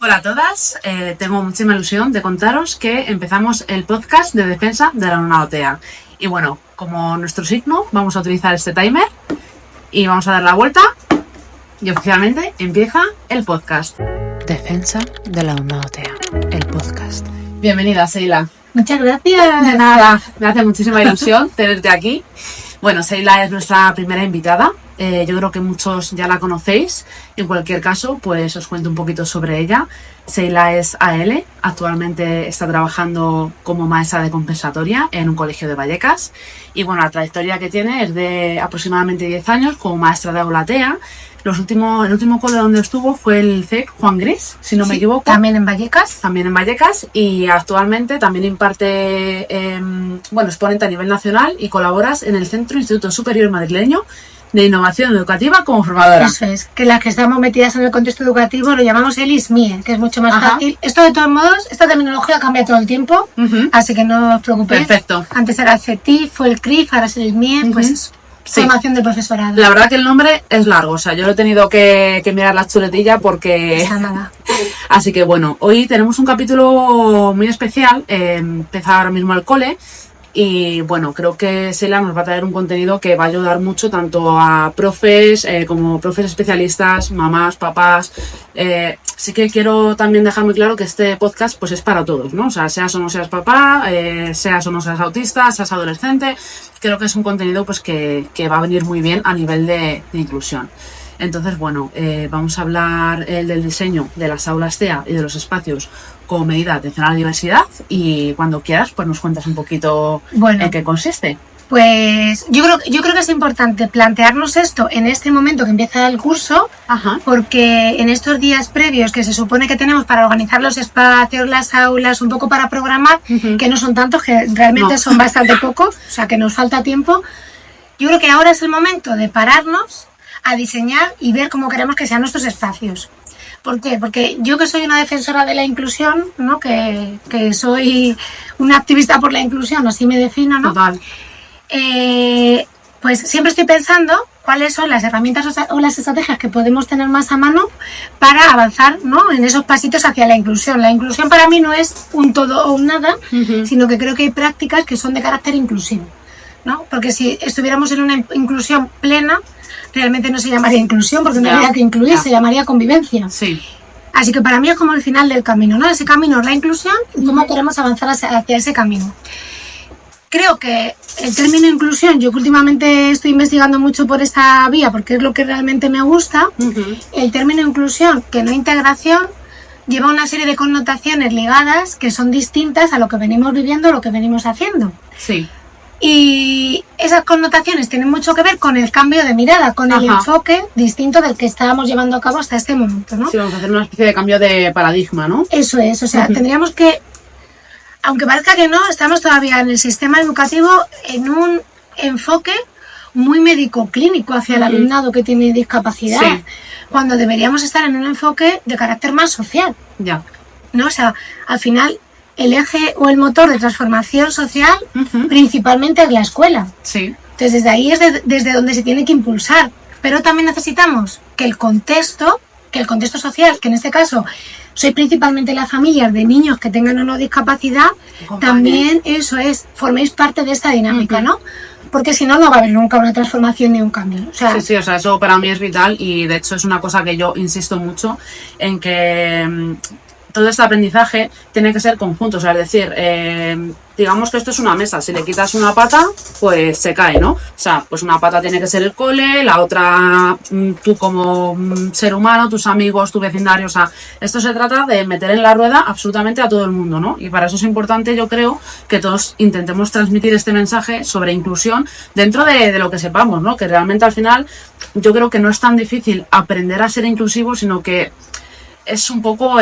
Hola a todas, tengo muchísima ilusión de contaros que empezamos el podcast de defensa de la Una OTEA. Y bueno, como nuestro signo, vamos a utilizar este timer y vamos a dar la vuelta y oficialmente empieza el podcast. Defensa de la Una OTEA, el podcast. Bienvenida, Seila. Muchas gracias. De nada, me hace muchísima ilusión tenerte aquí. Bueno, Seila es nuestra primera invitada. Yo creo que muchos ya la conocéis. En cualquier caso, pues os cuento un poquito sobre ella. Seila es AL, actualmente está trabajando como maestra de compensatoria en un colegio de Vallecas. Y bueno, la trayectoria que tiene es de aproximadamente 10 años como maestra de aula TEA. El último cole donde estuvo fue el CEC Juan Gris, si no me equivoco. También en Vallecas. También en Vallecas, y actualmente también imparte, exponente a nivel nacional, y colaboras en el Centro Instituto Superior Madrileño de Innovación Educativa como formadora. Eso es, que las que estamos metidas en el contexto educativo lo llamamos el ISMIE, que es mucho más Ajá. fácil. Esto, de todos modos, esta terminología cambia todo el tiempo, así que no os preocupéis. Perfecto. Antes era el CETIF, fue el CRIF, ahora es el ISMIE, pues eso. Sí. Formación del profesorado. La verdad que el nombre es largo, o sea, yo lo he tenido que mirar la chuletilla porque... Nada. Así que bueno, hoy tenemos un capítulo muy especial, empieza ahora mismo el cole, y bueno, creo que Seila nos va a traer un contenido que va a ayudar mucho tanto a profes como profes especialistas, mamás, papás. Sí que quiero también dejar muy claro que este podcast pues es para todos, ¿no? O sea, seas o no seas papá, seas o no seas autista, seas adolescente, creo que es un contenido pues que va a venir muy bien a nivel de inclusión. Entonces, bueno, vamos a hablar del diseño de las aulas TEA y de los espacios como medida de atención a la diversidad, y cuando quieras pues nos cuentas un poquito en qué consiste. Pues yo creo que es importante plantearnos esto en este momento que empieza el curso. Ajá. Porque en estos días previos que se supone que tenemos para organizar los espacios, las aulas, un poco para programar, que no son tantos, que realmente son bastante pocos, o sea que nos falta tiempo, yo creo que ahora es el momento de pararnos a diseñar y ver cómo queremos que sean nuestros espacios. ¿Por qué? Porque yo, que soy una defensora de la inclusión, ¿no? que soy una activista por la inclusión, así me defino, ¿no? Total. Pues siempre estoy pensando cuáles son las herramientas o las estrategias que podemos tener más a mano para avanzar, ¿no? En esos pasitos hacia la inclusión. La inclusión para mí no es un todo o un nada, sino que creo que hay prácticas que son de carácter inclusivo, ¿no? Porque si estuviéramos en una inclusión plena, realmente no se llamaría inclusión, porque no habría que incluir, se llamaría convivencia. Sí. Así que para mí es como el final del camino, ¿no? Ese camino es la inclusión y cómo queremos avanzar hacia ese camino. Creo que el término inclusión, yo que últimamente estoy investigando mucho por esta vía, porque es lo que realmente me gusta, el término inclusión, que no integración, lleva una serie de connotaciones ligadas que son distintas a lo que venimos viviendo, lo que venimos haciendo. Sí. Y esas connotaciones tienen mucho que ver con el cambio de mirada, con el enfoque distinto del que estábamos llevando a cabo hasta este momento, ¿no? Sí, vamos a hacer una especie de cambio de paradigma, ¿no? Eso es, o sea, tendríamos que, aunque parezca que no, estamos todavía en el sistema educativo en un enfoque muy médico-clínico hacia el alumnado que tiene discapacidad, cuando deberíamos estar en un enfoque de carácter más social. Ya. ¿No? O sea, al final el eje o el motor de transformación social principalmente es la escuela. Sí. Entonces desde ahí es desde donde se tiene que impulsar. Pero también necesitamos que el contexto social, que en este caso soy principalmente las familias de niños que tengan o no discapacidad, también eso es, forméis parte de esta dinámica, ¿no? Porque si no, no va a haber nunca una transformación ni un cambio. O sea, Sí, o sea, eso para mí es vital, y de hecho es una cosa que yo insisto mucho en que todo este aprendizaje tiene que ser conjunto, o sea, es decir, digamos que esto es una mesa, si le quitas una pata, pues se cae, ¿no? O sea, pues una pata tiene que ser el cole, la otra tú como ser humano, tus amigos, tu vecindario, o sea, esto se trata de meter en la rueda absolutamente a todo el mundo, ¿no? Y para eso es importante, yo creo, que todos intentemos transmitir este mensaje sobre inclusión dentro de lo que sepamos, ¿no? Que realmente al final yo creo que no es tan difícil aprender a ser inclusivo, sino que es un poco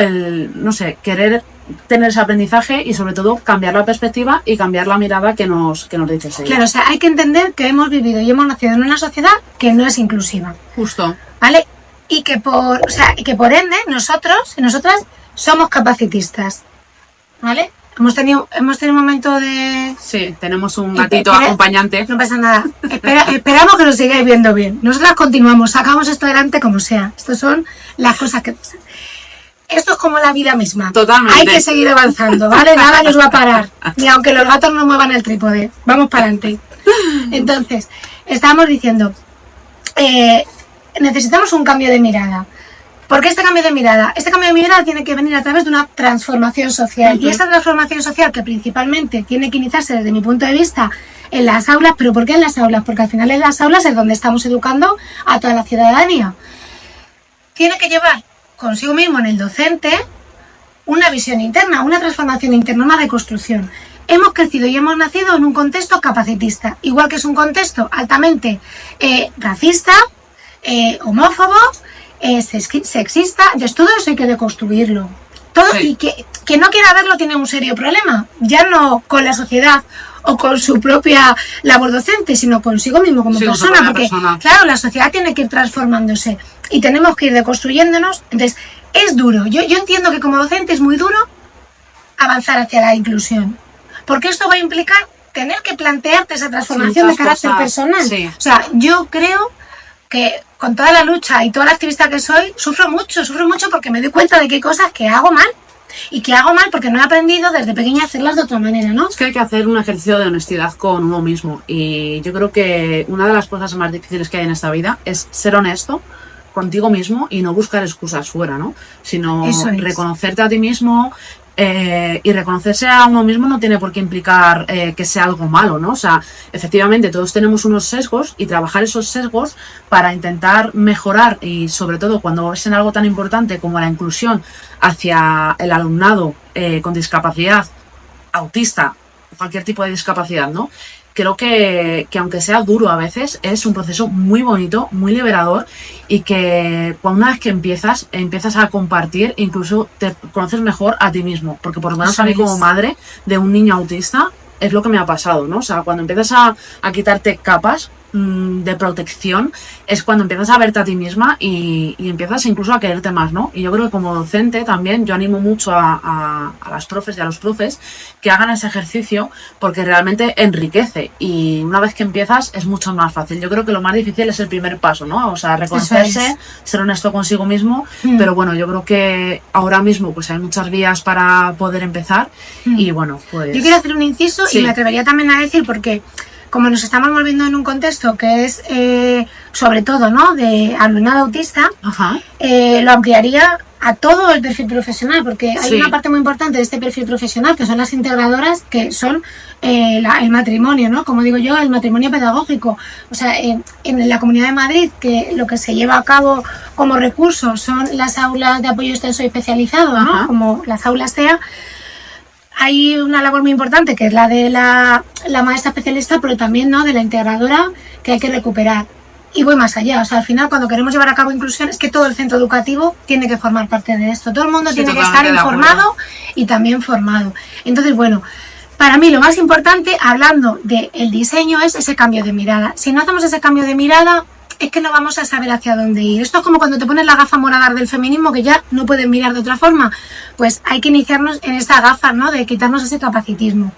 querer tener ese aprendizaje y sobre todo cambiar la perspectiva y cambiar la mirada que nos dice Seila. Claro, o sea, hay que entender que hemos vivido y hemos nacido en una sociedad que no es inclusiva. Justo. ¿Vale? Y que por ende nosotros y nosotras somos capacitistas. ¿Vale? Hemos tenido un momento de... Sí, tenemos un gatito acompañante. No pasa nada. Esperamos que lo sigáis viendo bien. Nosotras continuamos, sacamos esto adelante como sea. Estas son las cosas que pasan. Esto es como la vida misma. Totalmente. Hay que seguir avanzando, ¿vale? Nada nos va a parar. Ni aunque los gatos no muevan el trípode. Vamos para adelante. Entonces, estábamos diciendo, necesitamos un cambio de mirada. ¿Por qué este cambio de mirada? Este cambio de mirada tiene que venir a través de una transformación social. Y esta transformación social, que principalmente tiene que iniciarse desde mi punto de vista en las aulas, ¿pero por qué en las aulas? Porque al final en las aulas es donde estamos educando a toda la ciudadanía. Tiene que llevar consigo mismo en el docente una visión interna, una transformación interna, una reconstrucción. Hemos crecido y hemos nacido en un contexto capacitista, igual que es un contexto altamente racista, homófobo, sexista. Entonces todo eso hay que deconstruirlo. Todo, sí. Y que no quiera verlo tiene un serio problema, ya no con la sociedad o con su propia labor docente, sino consigo mismo como persona, porque claro, la sociedad tiene que ir transformándose y tenemos que ir deconstruyéndonos. Entonces es duro, yo entiendo que como docente es muy duro avanzar hacia la inclusión, porque esto va a implicar tener que plantearte esa transformación de carácter personal. Sí. O sea, yo creo que con toda la lucha y toda la activista que soy, sufro mucho porque me doy cuenta de que hay cosas que hago mal. Y que hago mal porque no he aprendido desde pequeña a hacerlas de otra manera, ¿no? Es que hay que hacer un ejercicio de honestidad con uno mismo. Y yo creo que una de las cosas más difíciles que hay en esta vida es ser honesto contigo mismo y no buscar excusas fuera, ¿no? Sino reconocerte a ti mismo. Y reconocerse a uno mismo no tiene por qué implicar que sea algo malo, ¿no? O sea, efectivamente todos tenemos unos sesgos y trabajar esos sesgos para intentar mejorar, y sobre todo cuando es en algo tan importante como la inclusión hacia el alumnado con discapacidad, autista, cualquier tipo de discapacidad, ¿no? Creo que aunque sea duro a veces, es un proceso muy bonito, muy liberador, y que una vez que empiezas a compartir, incluso te conoces mejor a ti mismo, porque por lo menos a mí como madre de un niño autista es lo que me ha pasado, ¿no? O sea, cuando empiezas a quitarte capas de protección, es cuando empiezas a verte a ti misma y empiezas incluso a quererte más, ¿no? Y yo creo que como docente también yo animo mucho a las profes y a los profes que hagan ese ejercicio, porque realmente enriquece, y una vez que empiezas es mucho más fácil. Yo creo que lo más difícil es el primer paso, ¿no? O sea, reconocerse, ser honesto consigo mismo, pero bueno, yo creo que ahora mismo pues hay muchas vías para poder empezar y bueno, pues... Yo quiero hacer un inciso y me atrevería también a decir, porque como nos estamos moviendo en un contexto que es sobre todo, ¿no?, de alumnado autista, lo ampliaría a todo el perfil profesional, porque hay una parte muy importante de este perfil profesional que son las integradoras, que son el matrimonio, ¿no? Como digo yo, el matrimonio pedagógico. O sea, en la Comunidad de Madrid, que lo que se lleva a cabo como recurso son las aulas de apoyo extenso y especializado, ¿no? Como las aulas SEA. Hay una labor muy importante que es la de la maestra especialista, pero también, ¿no?, de la integradora, que hay que recuperar. Y voy más allá, o sea, al final cuando queremos llevar a cabo inclusión es que todo el centro educativo tiene que formar parte de esto. Todo el mundo tiene que estar informado y también formado. Entonces, bueno, para mí lo más importante, hablando del diseño, es ese cambio de mirada. Si no hacemos ese cambio de mirada, es que no vamos a saber hacia dónde ir. Esto es como cuando te pones la gafa morada del feminismo, que ya no puedes mirar de otra forma. Pues hay que iniciarnos en esta gafa, ¿no?, de quitarnos ese capacitismo.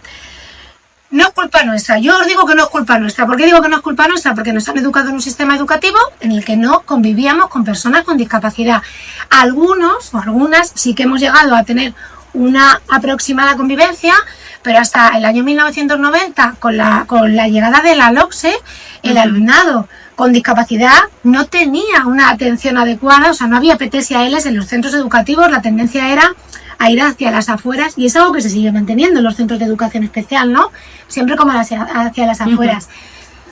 No es culpa nuestra. Yo os digo que no es culpa nuestra. ¿Por qué digo que no es culpa nuestra? Porque nos han educado en un sistema educativo en el que no convivíamos con personas con discapacidad. Algunos o algunas sí que hemos llegado a tener una aproximada convivencia, pero hasta el año 1990, con la llegada de la LOCSE, el alumnado con discapacidad no tenía una atención adecuada, o sea, no había PTs y ALs en los centros educativos, la tendencia era a ir hacia las afueras, y es algo que se sigue manteniendo en los centros de educación especial, ¿no? Siempre como hacia las afueras.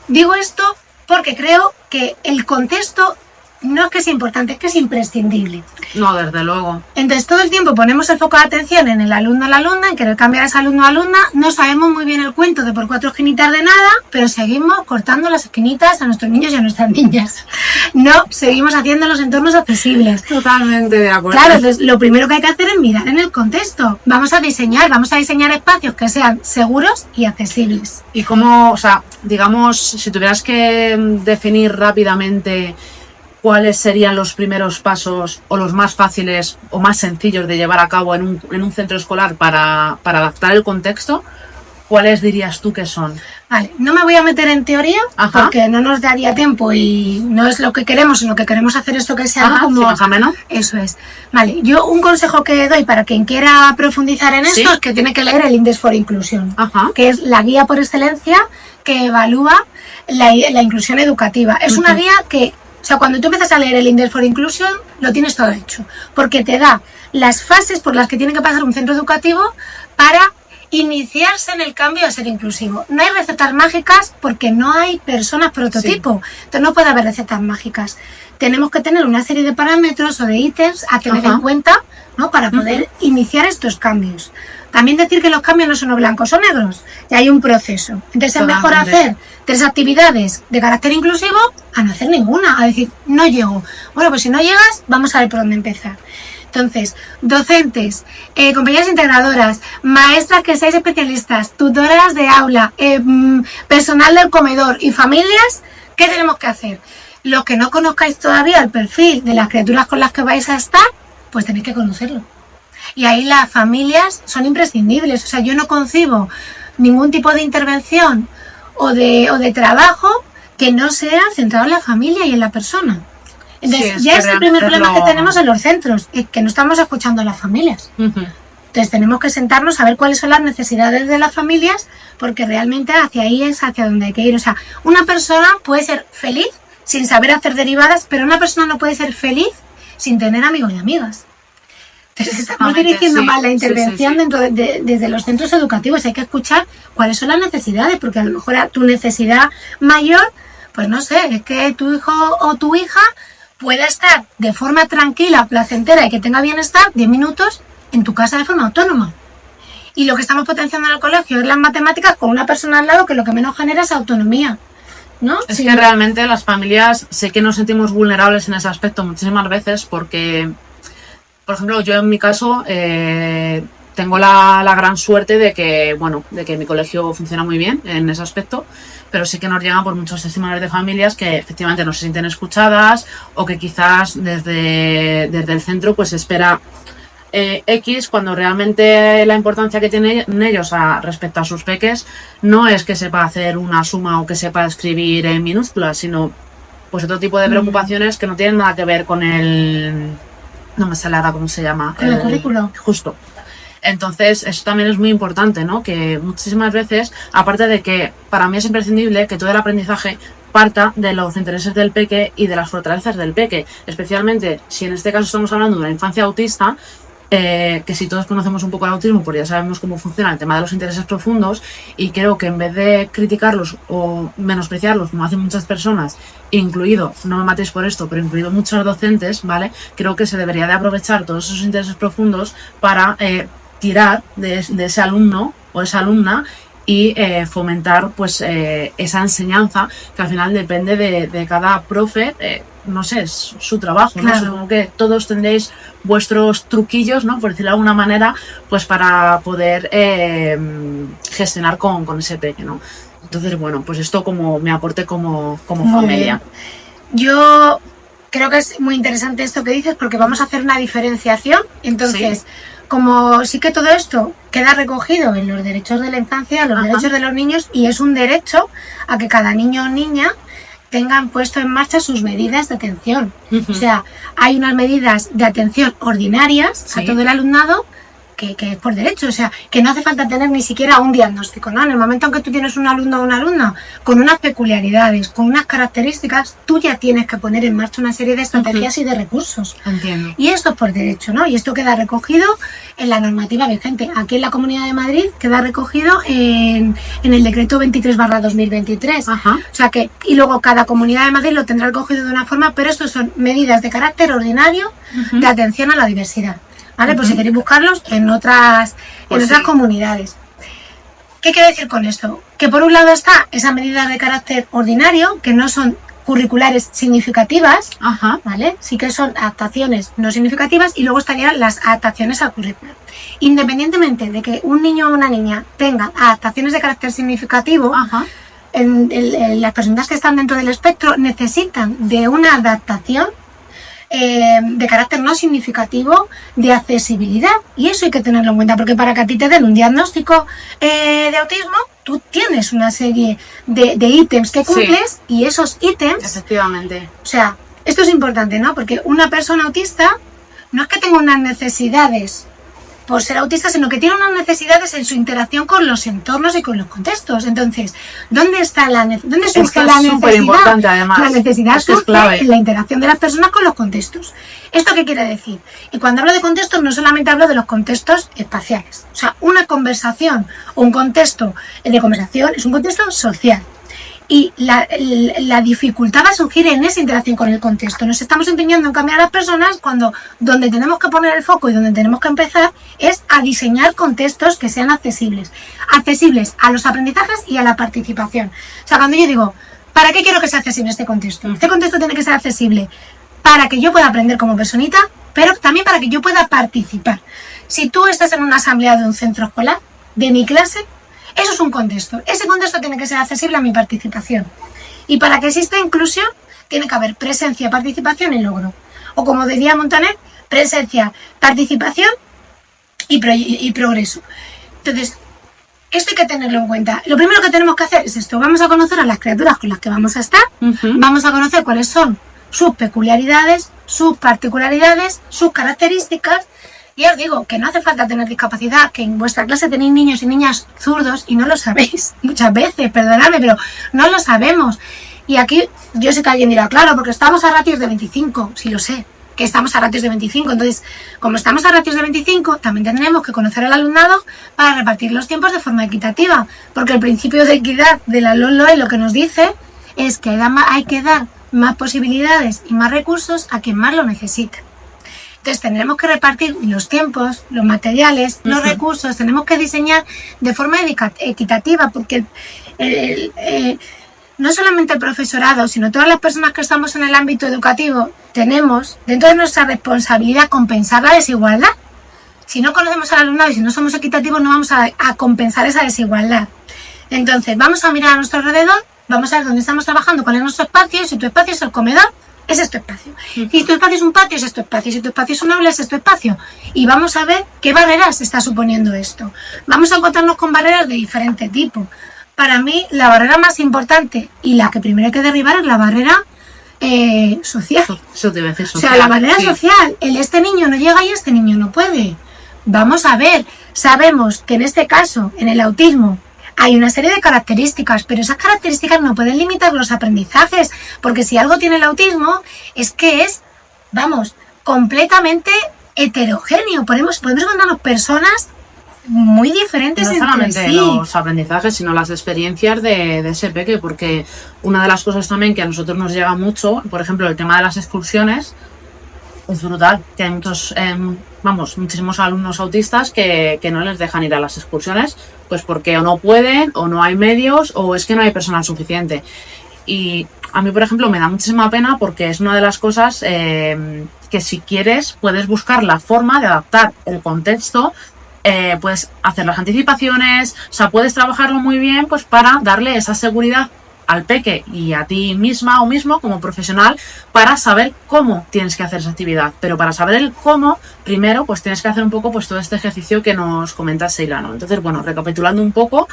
Digo esto porque creo que el contexto no es que sea importante, es que es imprescindible. No, desde luego. Entonces todo el tiempo ponemos el foco de atención en el alumno o la alumna, en querer cambiar a ese alumno o alumna. No sabemos muy bien el cuento de por 4 esquinitas de nada, pero seguimos cortando las esquinitas a nuestros niños y a nuestras niñas. No, seguimos haciendo los entornos accesibles. Totalmente de acuerdo. Claro, entonces lo primero que hay que hacer es mirar en el contexto. Vamos a diseñar espacios que sean seguros y accesibles. Y cómo, o sea, digamos, si tuvieras que definir rápidamente cuáles serían los primeros pasos o los más fáciles o más sencillos de llevar a cabo en un centro escolar para adaptar el contexto, ¿cuáles dirías tú que son? Vale, no me voy a meter en teoría porque no nos daría tiempo y no es lo que queremos, sino que queremos hacer esto que sea algo como... Sí, más o menos. Eso es. Vale, yo un consejo que doy para quien quiera profundizar en esto es que tiene que leer el Index for Inclusion, que es la guía por excelencia que evalúa la inclusión educativa. Es una guía que, o sea, cuando tú empiezas a leer el Index for Inclusion, lo tienes todo hecho, porque te da las fases por las que tiene que pasar un centro educativo para iniciarse en el cambio a ser inclusivo. No hay recetas mágicas porque no hay personas prototipo. Entonces no puede haber recetas mágicas. Tenemos que tener una serie de parámetros o de ítems a tener en cuenta, ¿no? Para poder iniciar estos cambios. También decir que los cambios no son o blancos o negros, y hay un proceso. Entonces es mejor hacer 3 actividades de carácter inclusivo a no hacer ninguna, a decir, no llego. Bueno, pues si no llegas, vamos a ver por dónde empezar. Entonces, docentes, compañeras integradoras, maestras que seáis especialistas, tutoras de aula, personal del comedor y familias, ¿qué tenemos que hacer? Los que no conozcáis todavía el perfil de las criaturas con las que vais a estar, pues tenéis que conocerlo. Y ahí las familias son imprescindibles. O sea, yo no concibo ningún tipo de intervención o de trabajo que no sea centrado en la familia y en la persona. Entonces, ya es el primer problema que tenemos en los centros, es que no estamos escuchando a las familias. Entonces, tenemos que sentarnos a ver cuáles son las necesidades de las familias, porque realmente hacia ahí es hacia donde hay que ir. O sea, una persona puede ser feliz sin saber hacer derivadas, pero una persona no puede ser feliz sin tener amigos y amigas. Entonces, estamos dirigiendo mal la intervención dentro desde los centros educativos. Hay que escuchar cuáles son las necesidades, porque a lo mejor tu necesidad mayor, pues no sé, es que tu hijo o tu hija pueda estar de forma tranquila, placentera y que tenga bienestar 10 minutos en tu casa de forma autónoma. Y lo que estamos potenciando en el colegio es las matemáticas con una persona al lado que lo que menos genera es autonomía, ¿no? Es que realmente las familias sé que nos sentimos vulnerables en ese aspecto muchísimas veces porque, por ejemplo, yo en mi caso tengo la gran suerte de que mi colegio funciona muy bien en ese aspecto, pero sí que nos llegan por muchos testimonios de familias que efectivamente no se sienten escuchadas o que quizás desde el centro pues espera X cuando realmente la importancia que tienen ellos respecto a sus peques no es que sepa hacer una suma o que sepa escribir en minúsculas, sino pues otro tipo de preocupaciones que no tienen nada que ver con el... no me sale ahora cómo se llama. Con el currículo. Justo. Entonces, eso también es muy importante, ¿no? Que muchísimas veces, aparte de que para mí es imprescindible que todo el aprendizaje parta de los intereses del peque y de las fortalezas del peque, especialmente si en este caso estamos hablando de una infancia autista, que si todos conocemos un poco el autismo, pues ya sabemos cómo funciona el tema de los intereses profundos, y creo que en vez de criticarlos o menospreciarlos, como hacen muchas personas, incluido, no me matéis por esto, pero incluido muchos docentes, ¿vale? Creo que se debería de aprovechar todos esos intereses profundos para tirar de ese alumno o esa alumna y fomentar pues esa enseñanza que al final depende de cada profe, no sé, es su trabajo, ¿no? Claro. Supongo que todos tendréis vuestros truquillos, ¿no? Por decirlo de alguna manera, pues para poder gestionar con ese peque, ¿no? Entonces, bueno, pues esto como me aporte como familia. Yo creo que es muy interesante esto que dices porque vamos a hacer una diferenciación. Entonces, como sí que todo esto queda recogido en los derechos de la infancia, los derechos de los niños, y es un derecho a que cada niño o niña tengan puesto en marcha sus medidas de atención. O sea, hay unas medidas de atención ordinarias a todo el alumnado que es por derecho, o sea, que no hace falta tener ni siquiera un diagnóstico, ¿no? En el momento en que tú tienes un alumno o una alumna con unas peculiaridades, con unas características, tú ya tienes que poner en marcha una serie de estrategias y de recursos. Entiendo. Y esto es por derecho, ¿no? Y esto queda recogido en la normativa vigente. Aquí en la Comunidad de Madrid queda recogido en el decreto 23/2023. O sea que, y luego cada Comunidad de Madrid lo tendrá recogido de una forma, pero estos son medidas de carácter ordinario de atención a la diversidad. ¿Vale? Pues si queréis buscarlos en otras comunidades. ¿Qué quiero decir con esto? Que por un lado está esa medida de carácter ordinario, que no son curriculares significativas, ¿vale? Sí que son adaptaciones no significativas, y luego estarían las adaptaciones al currículo. Independientemente de que un niño o una niña tenga adaptaciones de carácter significativo, las personas que están dentro del espectro necesitan de una adaptación de carácter no significativo de accesibilidad, y eso hay que tenerlo en cuenta, porque para que a ti te den un diagnóstico de autismo, tú tienes una serie de ítems que cumples y esos ítems... Efectivamente. O sea, esto es importante, ¿no? Porque una persona autista no es que tenga unas necesidades por ser autista, sino que tiene unas necesidades en su interacción con los entornos y con los contextos. Entonces, ¿dónde surge la necesidad? Importante, además. La necesidad surge en la interacción de las personas con los contextos. ¿Esto qué quiere decir? Y cuando hablo de contextos, no solamente hablo de los contextos espaciales. O sea, una conversación o un contexto de conversación es un contexto social. Y la dificultad va a surgir en esa interacción con el contexto. Nos estamos empeñando en cambiar a las personas cuando donde tenemos que poner el foco y donde tenemos que empezar es a diseñar contextos que sean accesibles a los aprendizajes y a la participación. O sea, cuando yo digo, ¿para qué quiero que sea accesible este contexto? Este contexto tiene que ser accesible para que yo pueda aprender como personita, pero también para que yo pueda participar. Si tú estás en una asamblea de un centro escolar, de mi clase, eso es un contexto. Ese contexto tiene que ser accesible a mi participación. Y para que exista inclusión, tiene que haber presencia, participación y logro. O como decía Montaner, presencia, participación y progreso. Entonces, esto hay que tenerlo en cuenta. Lo primero que tenemos que hacer es esto. Vamos a conocer a las criaturas con las que vamos a estar. Vamos a conocer cuáles son sus peculiaridades, sus particularidades, sus características. Y os digo que no hace falta tener discapacidad, que en vuestra clase tenéis niños y niñas zurdos y no lo sabéis muchas veces, perdonadme, pero no lo sabemos. Y aquí yo sé que alguien dirá, claro, porque estamos a ratios de 25, sí lo sé, que estamos a ratios de 25. Entonces, como estamos a ratios de 25, también tendremos que conocer al alumnado para repartir los tiempos de forma equitativa, porque el principio de equidad de la LOE lo que nos dice es que hay que dar más posibilidades y más recursos a quien más lo necesita. Entonces tendremos que repartir los tiempos, los materiales, los recursos, tenemos que diseñar de forma equitativa, porque no solamente el profesorado, sino todas las personas que estamos en el ámbito educativo, tenemos dentro de nuestra responsabilidad compensar la desigualdad. Si no conocemos al alumnado y si no somos equitativos, no vamos a compensar esa desigualdad. Entonces vamos a mirar a nuestro alrededor, vamos a ver dónde estamos trabajando, cuál es nuestro espacio, y si tu espacio es el comedor, ese es tu espacio. Si tu espacio es un patio, ese es tu espacio. Si tu espacio es un aula, ese es tu espacio. Y vamos a ver qué barreras está suponiendo esto. Vamos a encontrarnos con barreras de diferente tipo. Para mí, la barrera más importante y la que primero hay que derribar es la barrera social. Eso debe ser social. O sea, la barrera social. Este niño no llega y este niño no puede. Vamos a ver. Sabemos que en este caso, en el autismo, hay una serie de características, pero esas características no pueden limitar los aprendizajes, porque si algo tiene el autismo es que es, completamente heterogéneo. Podemos encontrarnos personas muy diferentes entre sí. No solamente los aprendizajes, sino las experiencias de ese peque, porque una de las cosas también que a nosotros nos llega mucho, por ejemplo, el tema de las excursiones, es brutal, que hay muchísimos alumnos autistas que no les dejan ir a las excursiones, pues porque o no pueden, o no hay medios, o es que no hay personal suficiente. Y a mí, por ejemplo, me da muchísima pena porque es una de las cosas que si quieres puedes buscar la forma de adaptar el contexto, puedes hacer las anticipaciones, o sea, puedes trabajarlo muy bien pues para darle esa seguridad al peque y a ti misma o mismo como profesional para saber cómo tienes que hacer esa actividad. Pero para saber el cómo, primero pues tienes que hacer un poco pues todo este ejercicio que nos comenta Sheila, ¿no? Entonces, bueno, recapitulando un poco,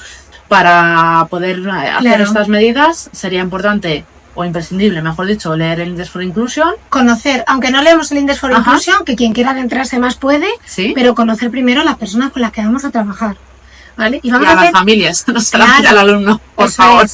para poder hacer estas medidas sería importante o imprescindible, mejor dicho, leer el Index for Inclusion. Conocer, aunque no leemos el Index for Inclusion, que quien quiera adentrarse más puede, ¿sí? Pero conocer primero a las personas con las que vamos a trabajar. ¿Vale? Y vamos a hacer, las familias, no solamente al alumno, por favor.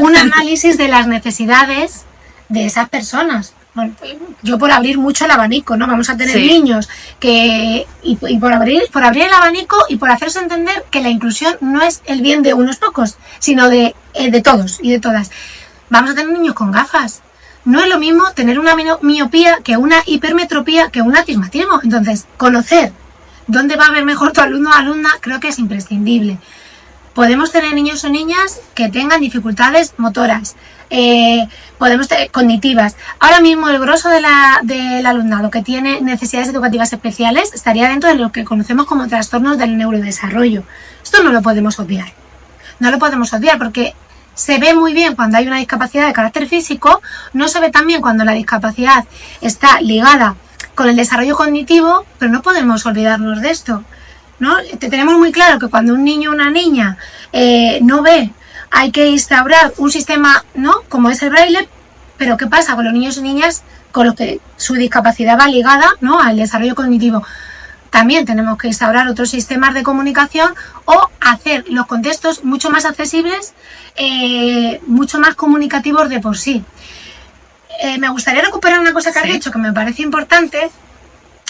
Un análisis de las necesidades de esas personas. Bueno, yo por abrir mucho el abanico, ¿no? Vamos a tener niños que y por abrir el abanico y por hacerse entender que la inclusión no es el bien de unos pocos, sino de todos y de todas. Vamos a tener niños con gafas. No es lo mismo tener una miopía que una hipermetropía que un astigmatismo. Entonces, conocer dónde va a ver mejor tu alumno o alumna creo que es imprescindible. Podemos tener niños o niñas que tengan dificultades motoras, podemos tener cognitivas. Ahora mismo el grosso del alumnado que tiene necesidades educativas especiales estaría dentro de lo que conocemos como trastornos del neurodesarrollo. Esto no lo podemos obviar. No lo podemos obviar porque se ve muy bien cuando hay una discapacidad de carácter físico, no se ve tan bien cuando la discapacidad está ligada con el desarrollo cognitivo, pero no podemos olvidarnos de esto. ¿no? Tenemos muy claro que cuando un niño o una niña no ve, hay que instaurar un sistema, ¿no? Como es el braille, pero ¿qué pasa con los niños y niñas con los que su discapacidad va ligada, ¿no? Al desarrollo cognitivo? También tenemos que instaurar otros sistemas de comunicación o hacer los contextos mucho más accesibles, mucho más comunicativos de por sí. Me gustaría recuperar una cosa que has dicho que me parece importante.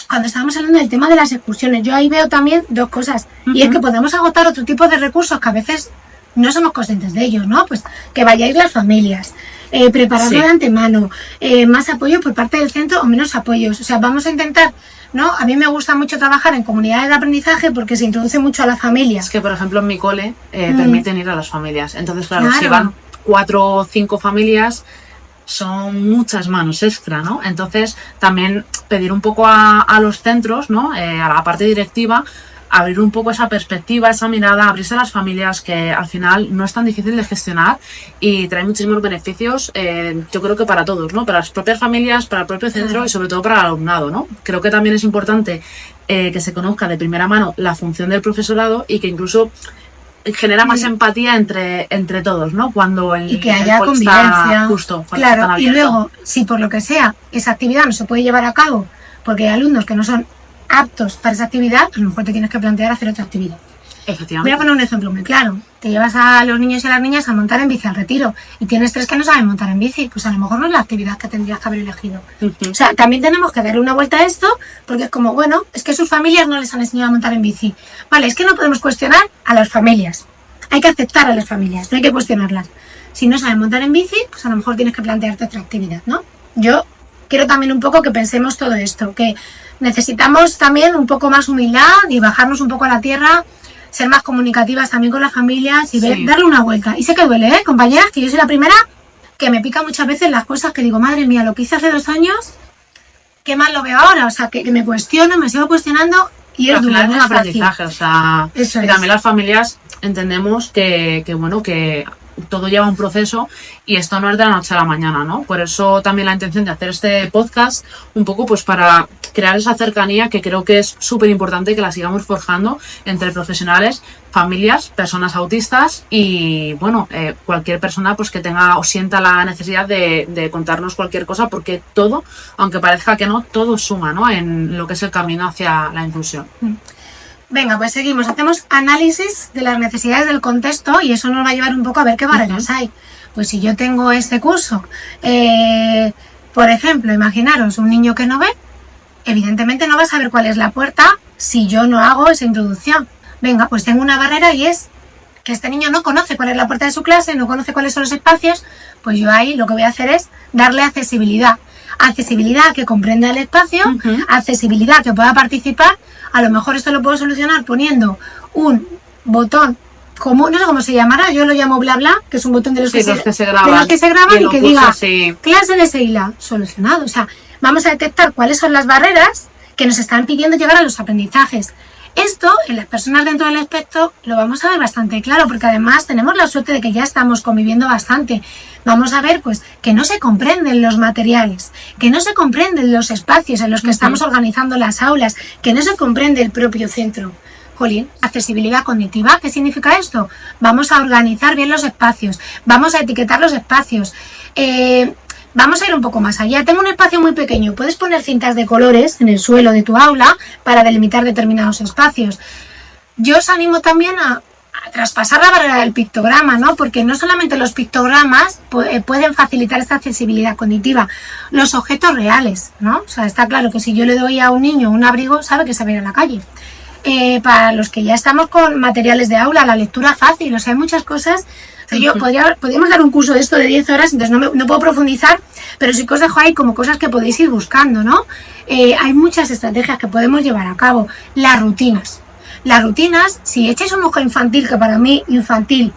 Cuando estábamos hablando del tema de las excursiones, yo ahí veo también dos cosas. Y es que podemos agotar otro tipo de recursos que a veces no somos conscientes de ellos, ¿no? Pues que vayáis las familias, prepararlo de antemano, más apoyo por parte del centro o menos apoyos. O sea, vamos a intentar, ¿no? A mí me gusta mucho trabajar en comunidades de aprendizaje porque se introduce mucho a la familia. Es que, por ejemplo, en mi cole permiten ir a las familias. Entonces, claro, si van 4 o 5 familias, son muchas manos extra, ¿no? Entonces, también pedir un poco a los centros, ¿no? A la parte directiva, abrir un poco esa perspectiva, esa mirada, abrirse a las familias, que al final no es tan difícil de gestionar y trae muchísimos beneficios, yo creo que para todos, ¿no? Para las propias familias, para el propio centro y sobre todo para el alumnado, ¿no? Creo que también es importante que se conozca de primera mano la función del profesorado y que incluso genera más empatía entre todos, ¿no? Cuando y que haya convivencia. Justo, claro, y luego, si por lo que sea esa actividad no se puede llevar a cabo porque hay alumnos que no son aptos para esa actividad, a lo mejor te tienes que plantear hacer otra actividad. Efectivamente. Voy a poner un ejemplo muy claro. Te llevas a los niños y a las niñas a montar en bici al retiro y tienes 3 que no saben montar en bici, pues a lo mejor no es la actividad que tendrías que haber elegido. O sea, también tenemos que darle una vuelta a esto porque es como, bueno, es que sus familias no les han enseñado a montar en bici. Vale, es que no podemos cuestionar a las familias. Hay que aceptar a las familias, no hay que cuestionarlas. Si no saben montar en bici, pues a lo mejor tienes que plantearte otra actividad, ¿no? Yo quiero también un poco que pensemos todo esto, que necesitamos también un poco más humildad y bajarnos un poco a la tierra, ser más comunicativas también con las familias y darle una vuelta. Y sé que duele, compañeras, que yo soy la primera que me pica muchas veces las cosas que digo, madre mía, lo que hice hace 2 años, qué mal lo veo ahora. O sea, que me cuestiono, me sigo cuestionando y es duro, es un aprendizaje, o sea, eso y también las familias entendemos que bueno, que todo lleva un proceso y esto no es de la noche a la mañana, ¿no? Por eso también la intención de hacer este podcast, un poco pues para crear esa cercanía que creo que es súper importante que la sigamos forjando entre profesionales, familias, personas autistas y, bueno, cualquier persona pues que tenga o sienta la necesidad de contarnos cualquier cosa, porque todo, aunque parezca que no, todo suma, ¿no? En lo que es el camino hacia la inclusión. Venga, pues seguimos. Hacemos análisis de las necesidades del contexto y eso nos va a llevar un poco a ver qué barreras hay. Pues si yo tengo este curso, por ejemplo, imaginaros un niño que no ve, evidentemente no va a saber cuál es la puerta si yo no hago esa introducción. Venga, pues tengo una barrera y es que este niño no conoce cuál es la puerta de su clase, no conoce cuáles son los espacios, pues yo ahí lo que voy a hacer es darle accesibilidad. Accesibilidad que comprenda el espacio, accesibilidad que pueda participar. A lo mejor esto lo puedo solucionar poniendo un botón común, no sé cómo se llamará, yo lo llamo bla bla, que es un botón de los que se graban y que diga clase de Seila, solucionado. O sea, vamos a detectar cuáles son las barreras que nos están pidiendo llegar a los aprendizajes. Esto, en las personas dentro del espectro, lo vamos a ver bastante claro, porque además tenemos la suerte de que ya estamos conviviendo bastante. Vamos a ver, pues, que no se comprenden los materiales, que no se comprenden los espacios en los que estamos organizando las aulas, que no se comprende el propio centro. Jolín, accesibilidad cognitiva, ¿qué significa esto? Vamos a organizar bien los espacios, vamos a etiquetar los espacios, vamos a ir un poco más allá. Tengo un espacio muy pequeño, puedes poner cintas de colores en el suelo de tu aula para delimitar determinados espacios. Yo os animo también a traspasar la barrera del pictograma, ¿no? Porque no solamente los pictogramas pueden facilitar esta accesibilidad cognitiva, los objetos reales, ¿no? O sea, está claro que si yo le doy a un niño un abrigo, sabe que se va a ir a la calle. Para los que ya estamos con materiales de aula, la lectura fácil, o sea, hay muchas cosas. O sea, podríamos dar un curso de esto de 10 horas, entonces no puedo profundizar, pero sí que os dejo ahí como cosas que podéis ir buscando, ¿no? Hay muchas estrategias que podemos llevar a cabo. Las rutinas. Las rutinas, si echáis un ojo infantil, que para mí infantil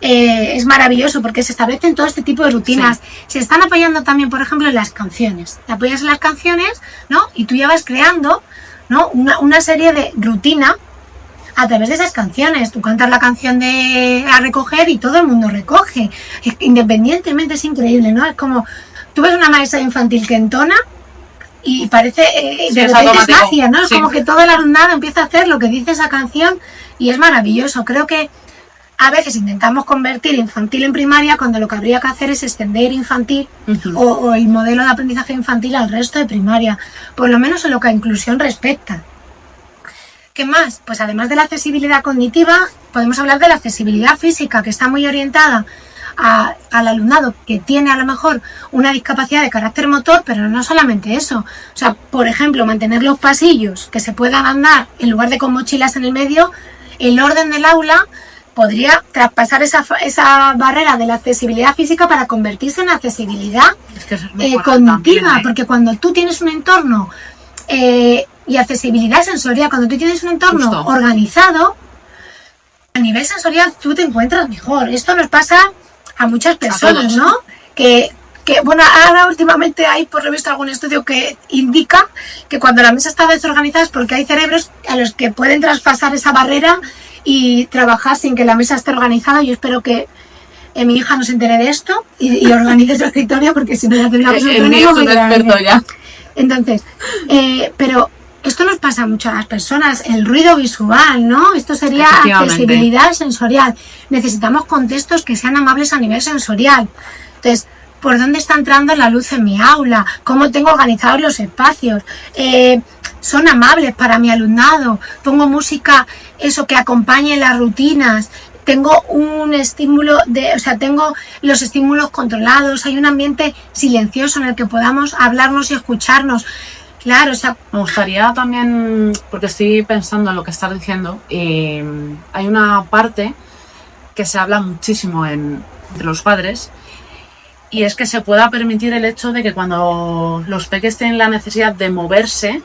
es maravilloso porque se establecen todo este tipo de rutinas. Se están apoyando también, por ejemplo, en las canciones. Te apoyas en las canciones, ¿no? Y tú ya vas creando, ¿no? una serie de rutina a través de esas canciones. Tú cantas la canción a recoger y todo el mundo recoge. Independientemente, es increíble, ¿no? Es como, tú ves una maestra infantil que entona y parece, Sí, de es repente es automático. magia, ¿no? Es Sí. como que todo el alumnado empieza a hacer lo que dice esa canción y es maravilloso. Creo que a veces intentamos convertir infantil en primaria cuando lo que habría que hacer es extender infantil Ujú. o el modelo de aprendizaje infantil al resto de primaria, por lo menos en lo que a inclusión respecta. ¿Qué más? Pues además de la accesibilidad cognitiva, podemos hablar de la accesibilidad física, que está muy orientada al alumnado que tiene a lo mejor una discapacidad de carácter motor, pero no solamente eso. O sea, por ejemplo, mantener los pasillos que se puedan andar en lugar de con mochilas en el medio, el orden del aula podría traspasar esa barrera de la accesibilidad física para convertirse en accesibilidad Es que eso es muy cognitiva, también, ¿eh? porque cuando tú tienes un entorno y accesibilidad sensorial, cuando tú tienes un entorno Justo. organizado, a nivel sensorial tú te encuentras mejor. Esto nos pasa a muchas personas, todos. ¿no? Que bueno, ahora últimamente hay por lo visto algún estudio que indica que cuando la mesa está desorganizada es porque hay cerebros a los que pueden traspasar esa barrera y trabajar sin que la mesa esté organizada. Yo espero que mi hija no se entere de esto y organice su escritorio, porque si no ya tendrá que ser El un mío es problema un muy grande. experto ya. Entonces, pero esto nos pasa mucho a las personas, el ruido visual, ¿no? Esto sería Efectivamente. accesibilidad sensorial. Necesitamos contextos que sean amables a nivel sensorial. Entonces, ¿por dónde está entrando la luz en mi aula? ¿Cómo tengo organizados los espacios? ¿Son amables para mi alumnado? ¿Pongo música, eso, que acompañe las rutinas? Tengo un estímulo tengo los estímulos controlados, hay un ambiente silencioso en el que podamos hablarnos y escucharnos. Claro, o sea, Me gustaría también, porque estoy pensando en lo que estás diciendo, y hay una parte que se habla muchísimo entre los padres, y es que se pueda permitir el hecho de que cuando los peques tienen la necesidad de moverse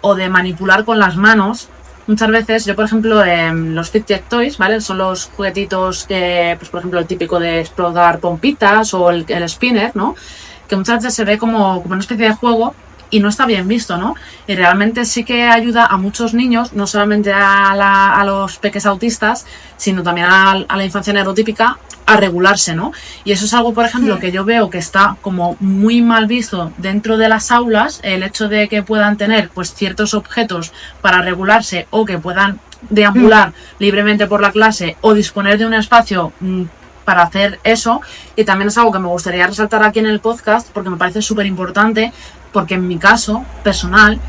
o de manipular con las manos, muchas veces, yo por ejemplo, los Fidget Toys, ¿vale? Son los juguetitos que, pues por ejemplo, el típico de explotar pompitas o el spinner, ¿no? Que muchas veces se ve como una especie de juego y no está bien visto, ¿no? Y realmente sí que ayuda a muchos niños, no solamente a los peques autistas, sino también a la infancia neurotípica, a regularse, ¿no? Y eso es algo, por ejemplo, que yo veo que está como muy mal visto dentro de las aulas, el hecho de que puedan tener pues ciertos objetos para regularse o que puedan deambular libremente por la clase o disponer de un espacio para hacer eso. Y también es algo que me gustaría resaltar aquí en el podcast porque me parece súper importante, porque en mi caso personal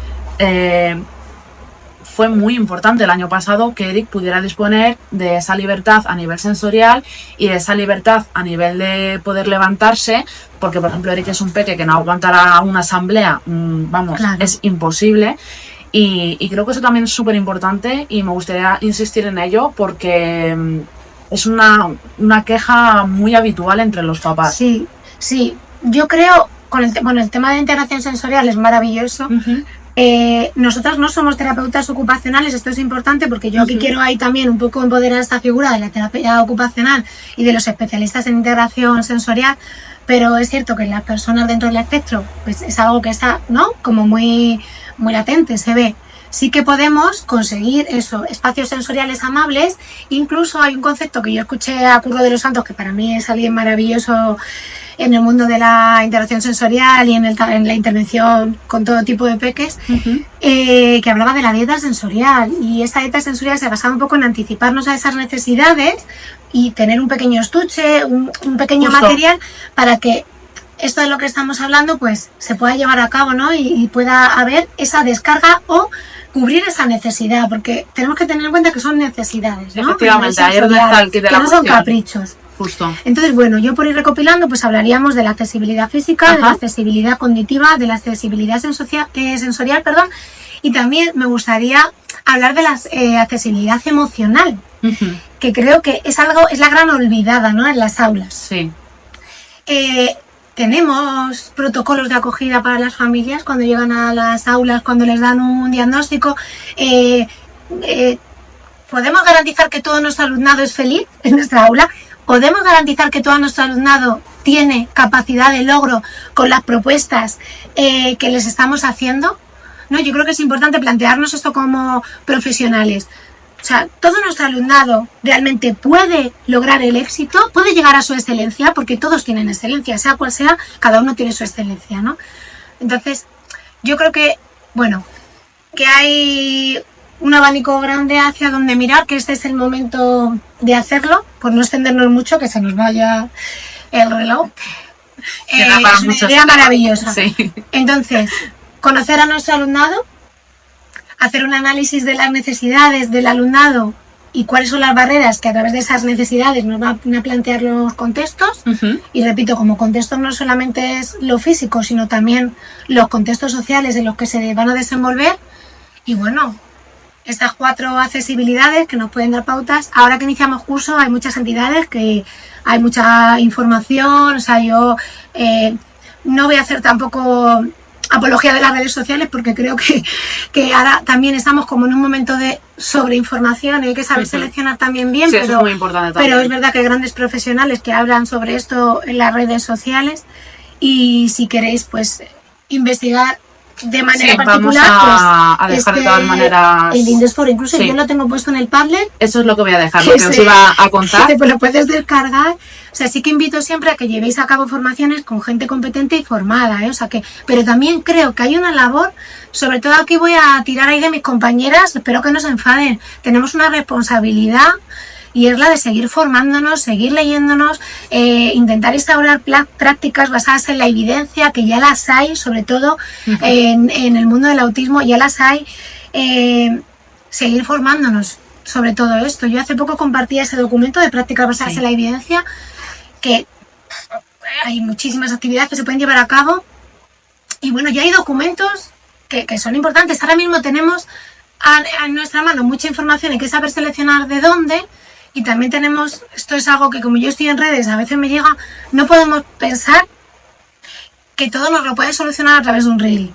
fue muy importante el año pasado que Eric pudiera disponer de esa libertad a nivel sensorial y de esa libertad a nivel de poder levantarse, porque por ejemplo Eric es un peque que no aguantará una asamblea, vamos, Claro. es imposible. Y creo que eso también es súper importante y me gustaría insistir en ello porque es una queja muy habitual entre los papás. sí, yo creo, el tema de integración sensorial es maravilloso. Ujú. Nosotras no somos terapeutas ocupacionales, esto es importante porque yo aquí Ujú. quiero ahí también un poco empoderar esta figura de la terapia ocupacional y de los especialistas en integración sensorial, pero es cierto que las personas dentro del espectro pues es algo que está, ¿no?, como muy, muy latente, se ve. Sí que podemos conseguir eso, espacios sensoriales amables. Incluso hay un concepto que yo escuché a Curro de los Santos, que para mí es alguien maravilloso en el mundo de la integración sensorial y en la intervención con todo tipo de peques, que hablaba de la dieta sensorial. Y esta dieta sensorial se basaba un poco en anticiparnos a esas necesidades y tener un pequeño estuche, un pequeño Justo. material para que esto de lo que estamos hablando pues se pueda llevar a cabo, ¿no? Y pueda haber esa descarga o cubrir esa necesidad, porque tenemos que tener en cuenta que son necesidades, ¿no? Efectivamente, A nivel ahí es donde está el sensorial, kit de que la no son cuestión. caprichos. Justo. Entonces, bueno, yo por ir recopilando, pues hablaríamos de la accesibilidad física, de la Ajá. accesibilidad cognitiva, de la accesibilidad sensorial, perdón, y también me gustaría hablar de la accesibilidad emocional, Ujú. que creo que es la gran olvidada, ¿no?, en las aulas. Sí. Tenemos protocolos de acogida para las familias cuando llegan a las aulas, cuando les dan un diagnóstico. ¿Podemos garantizar que todo nuestro alumnado es feliz en nuestra aula? ¿Podemos garantizar que todo nuestro alumnado tiene capacidad de logro con las propuestas que les estamos haciendo? No, yo creo que es importante plantearnos esto como profesionales. O sea, todo nuestro alumnado realmente puede lograr el éxito, puede llegar a su excelencia, porque todos tienen excelencia, sea cual sea, cada uno tiene su excelencia, ¿no? Entonces, yo creo que, bueno, que hay un abanico grande hacia donde mirar, que este es el momento de hacerlo, por no extendernos mucho, que se nos vaya el reloj. Es una idea maravillosa. Sí. Entonces, conocer a nuestro alumnado, hacer un análisis de las necesidades del alumnado y cuáles son las barreras que a través de esas necesidades nos van a plantear los contextos. Y repito, como contexto no solamente es lo físico, sino también los contextos sociales en los que se van a desenvolver. Y bueno, estas 4 accesibilidades que nos pueden dar pautas. Ahora que iniciamos curso hay muchas entidades que hay mucha información, o sea, yo no voy a hacer tampoco apología de las redes sociales porque creo que ahora también estamos como en un momento de sobreinformación y hay que saber seleccionar también bien, sí, pero, eso es muy importante también. Pero es verdad que hay grandes profesionales que hablan sobre esto en las redes sociales y si queréis pues investigar de manera particular, vamos a dejar de todas maneras el Indesforo, incluso yo lo tengo puesto en el Padlet. Eso es lo que voy a dejar, lo que os iba a contar. Pues lo puedes descargar. O sea, sí que invito siempre a que llevéis a cabo formaciones con gente competente y formada, ¿eh? O sea que, pero también creo que hay una labor, sobre todo aquí voy a tirar ahí de mis compañeras, espero que no se enfaden, tenemos una responsabilidad y es la de seguir formándonos, seguir leyéndonos, intentar instaurar prácticas basadas en la evidencia, que ya las hay, sobre todo en el mundo del autismo, ya las hay, seguir formándonos sobre todo esto. Yo hace poco compartía ese documento de prácticas basadas en la evidencia, que hay muchísimas actividades que se pueden llevar a cabo, y bueno, ya hay documentos que son importantes. Ahora mismo tenemos a nuestra mano mucha información, hay que saber seleccionar de dónde. Y también tenemos, esto es algo que como yo estoy en redes, a veces me llega, no podemos pensar que todo nos lo puede solucionar a través de un reel.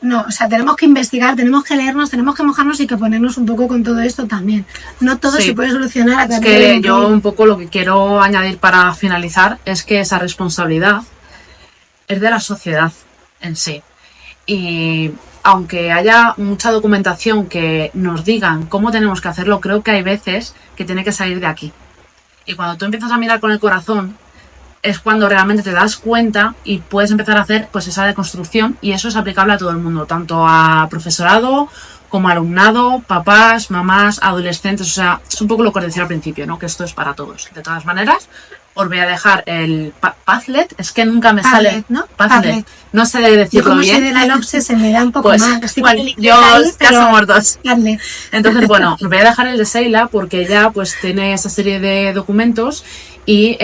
No, o sea, tenemos que investigar, tenemos que leernos, tenemos que mojarnos y que ponernos un poco con todo esto también. No todo se puede solucionar a través de un reel. Yo un poco lo que quiero añadir para finalizar es que esa responsabilidad es de la sociedad en sí. Y aunque haya mucha documentación que nos digan cómo tenemos que hacerlo, creo que hay veces que tiene que salir de aquí. Y cuando tú empiezas a mirar con el corazón, es cuando realmente te das cuenta y puedes empezar a hacer pues esa deconstrucción, y eso es aplicable a todo el mundo, tanto a profesorado como a alumnado, papás, mamás, adolescentes. O sea, es un poco lo que os decía al principio, ¿no? Que esto es para todos. De todas maneras, os voy a dejar el Padlet, es que nunca me sale, ¿no? Padlet. No sé decirlo bien. Yo como sé de la LOPSE se me da un poco pues, más. Bueno, ya somos dos. Padlet. Entonces, bueno, os voy a dejar el de Seila porque ya pues tiene esa serie de documentos y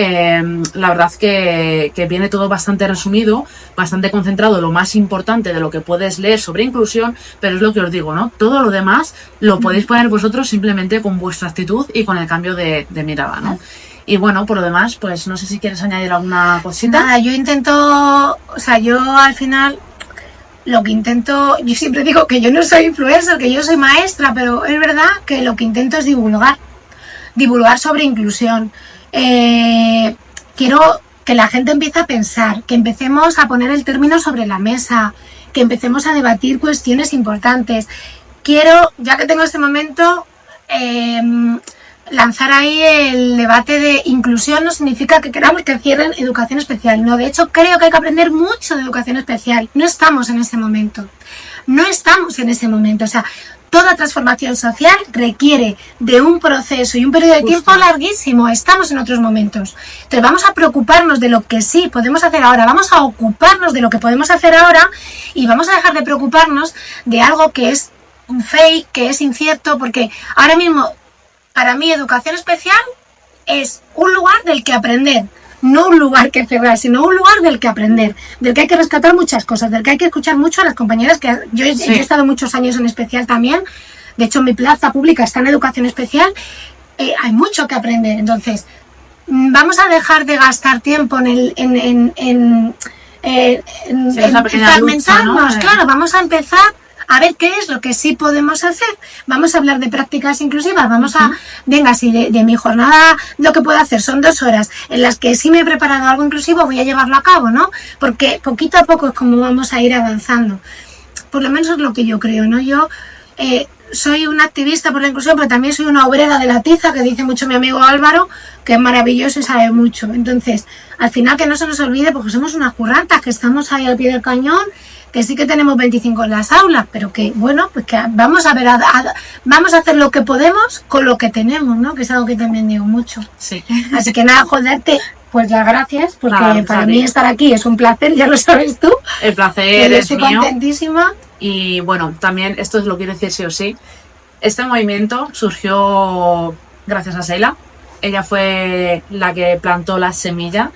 la verdad que viene todo bastante resumido, bastante concentrado, lo más importante de lo que puedes leer sobre inclusión, pero es lo que os digo, ¿no? Todo lo demás lo podéis poner vosotros simplemente con vuestra actitud y con el cambio de mirada, ¿no? Y bueno, por lo demás, pues no sé si quieres añadir alguna cosita. Nada, yo intento, o sea, yo al final lo que intento, yo siempre digo que yo no soy influencer, que yo soy maestra, pero es verdad que lo que intento es divulgar sobre inclusión. Quiero que la gente empiece a pensar, que empecemos a poner el término sobre la mesa, que empecemos a debatir cuestiones importantes. Quiero, ya que tengo este momento, lanzar ahí el debate de inclusión no significa que queramos que cierren educación especial. No, de hecho creo que hay que aprender mucho de educación especial. No estamos en ese momento. O sea, toda transformación social requiere de un proceso y un periodo de tiempo larguísimo. Estamos en otros momentos. Entonces vamos a preocuparnos de lo que sí podemos hacer ahora. Vamos a ocuparnos de lo que podemos hacer ahora y vamos a dejar de preocuparnos de algo que es un fake, que es incierto, porque ahora mismo para mí educación especial es un lugar del que aprender, no un lugar que cerrar, sino un lugar del que aprender, del que hay que rescatar muchas cosas, del que hay que escuchar mucho a las compañeras, que yo he estado muchos años en especial también, de hecho mi plaza pública está en educación especial, hay mucho que aprender. Entonces vamos a dejar de gastar tiempo en fragmentarnos, ¿no? Claro, vamos a empezar a ver qué es lo que sí podemos hacer. Vamos a hablar de prácticas inclusivas, vamos a, venga, si de mi jornada lo que puedo hacer son 2 horas en las que sí me he preparado algo inclusivo, voy a llevarlo a cabo, ¿no? Porque poquito a poco es como vamos a ir avanzando. Por lo menos es lo que yo creo, ¿no? Yo soy una activista por la inclusión, pero también soy una obrera de la tiza, que dice mucho mi amigo Álvaro, que es maravilloso y sabe mucho. Entonces, al final que no se nos olvide, porque somos unas currantas, que estamos ahí al pie del cañón, que sí que tenemos 25 en las aulas, pero que bueno, pues que vamos a ver, vamos a hacer lo que podemos con lo que tenemos, ¿no? Que es algo que también digo mucho. Sí. Así que nada, joderte, pues las gracias, porque Nada, para mí estar aquí es un placer, ya lo sabes tú. El placer Yo es estoy mío. contentísima. Y bueno, también esto lo quiero decir sí o sí. Este movimiento surgió gracias a Sheila. Ella fue la que plantó la semilla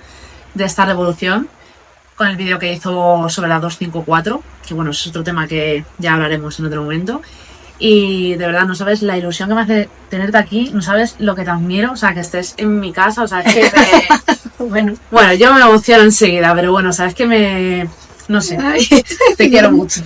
de esta revolución con el vídeo que hizo sobre la 254, que bueno, es otro tema que ya hablaremos en otro momento. Y de verdad, no sabes la ilusión que me hace tenerte aquí, no sabes lo que te admiro, o sea, que estés en mi casa, o sea, es que Bueno, yo me emociono enseguida, pero bueno, sabes que no sé, te quiero mucho.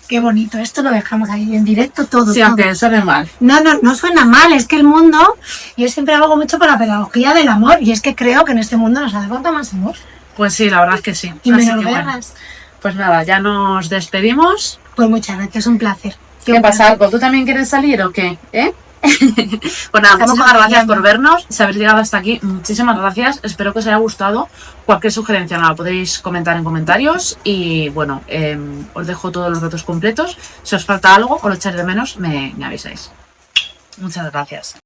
qué bonito, esto lo dejamos ahí en directo todo. Sí, todo. aunque suene mal. No suena mal, es que el mundo, yo siempre hago mucho por la pedagogía del amor, y es que creo que en este mundo nos hace falta más amor. Pues sí, la verdad es que sí. Y Así menos que bueno, guerras. pues nada, ya nos despedimos. Pues muchas gracias, un placer. ¿Qué pasa, Arco? ¿Tú también quieres salir o qué? ¿Eh? Pues nada, Estamos muchísimas gracias confiando. por vernos. Si habéis llegado hasta aquí, muchísimas gracias. Espero que os haya gustado. Cualquier sugerencia la podéis comentar en comentarios. Y bueno, os dejo todos los datos completos. Si os falta algo o lo echáis de menos, me avisáis. Muchas gracias.